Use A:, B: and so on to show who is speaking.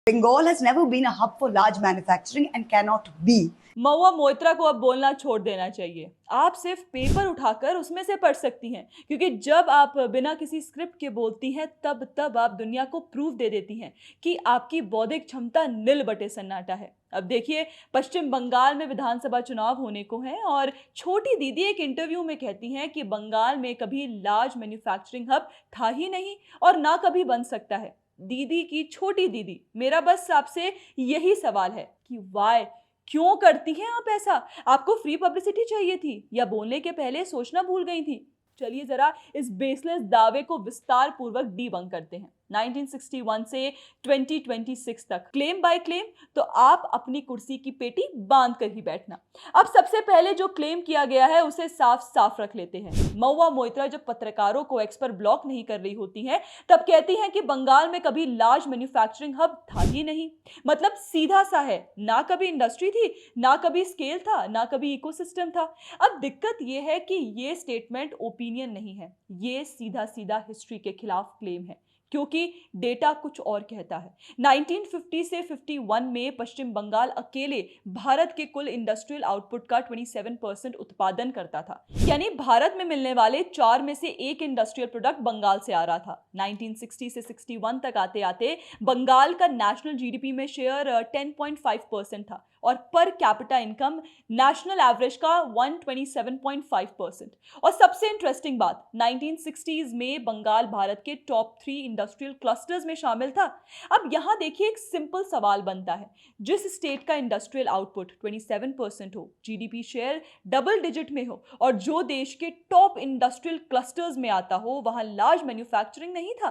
A: Bengal has never been a hub for large manufacturing and cannot be.
B: Mahua Moitra को अब बोलना छोड़ देना चाहिए। आप सिर्फ पेपर उठाकर उसमें से पढ़ सकती हैं, क्योंकि जब आप बिना किसी स्क्रिप्ट के बोलती हैं तब आप दुनिया को प्रूफ दे देती हैं कि आपकी बौद्धिक क्षमता नील बटे सन्नाटा है। अब देखिए, पश्चिम बंगाल में विधानसभा चुनाव होने को हैं और छोटी दीदी एक इंटरव्यू में कहती हैं कि बंगाल में कभी लार्ज मैन्युफैक्चरिंग हब था ही नहीं और ना कभी बन सकता है। दीदी की छोटी दीदी, मेरा बस आपसे यही सवाल है कि वाई, क्यों करती हैं आप ऐसा? आपको फ्री पब्लिसिटी चाहिए थी या बोलने के पहले सोचना भूल गई थी? चलिए जरा इस बेसलेस दावे को विस्तार पूर्वक डीबंक करते हैं। 1961 से 2026 तक क्लेम बाय क्लेम, तो आप अपनी कुर्सी की पेटी बांध कर ही बैठना। अब सबसे पहले जो क्लेम किया गया है उसे साफ साफ रख लेते हैं। महुआ मोइत्रा जब पत्रकारों को एक्स पर ब्लॉक नहीं कर रही होती हैं, तब कहती हैं कि बंगाल में कभी लार्ज मैन्युफैक्चरिंग हब था ही नहीं। मतलब सीधा सा है, ना कभी इंडस्ट्री थी, ना कभी स्केल था, ना कभी इकोसिस्टम था। अब दिक्कत यह है कि ये स्टेटमेंट ओपिनियन नहीं है, ये सीधा सीधा हिस्ट्री के खिलाफ क्लेम है, क्योंकि डेटा कुछ और कहता है। 1950 से 51 में पश्चिम बंगाल अकेले भारत के कुल इंडस्ट्रियल आउटपुट का 27% उत्पादन करता था। यानी भारत में मिलने वाले 4 में से एक इंडस्ट्रियल प्रोडक्ट बंगाल से आ रहा था। 1960 से 61 तक आते आते बंगाल का नेशनल जीडीपी में शेयर 10.5% था और per capita income national average का 127.5%। और सबसे इंटरेस्टिंग बात, 1960s में बंगाल भारत के टॉप 3 इंडस्ट्रियल क्लस्टर्स में शामिल था। अब यहां देखिए, एक सिंपल सवाल बनता है, जिस स्टेट का इंडस्ट्रियल आउटपुट 27% हो, जीडीपी शेयर डबल डिजिट में हो और जो देश के टॉप इंडस्ट्रियल क्लस्टर्स में आता हो, वहां लार्ज मैन्युफैक्चरिंग नहीं था।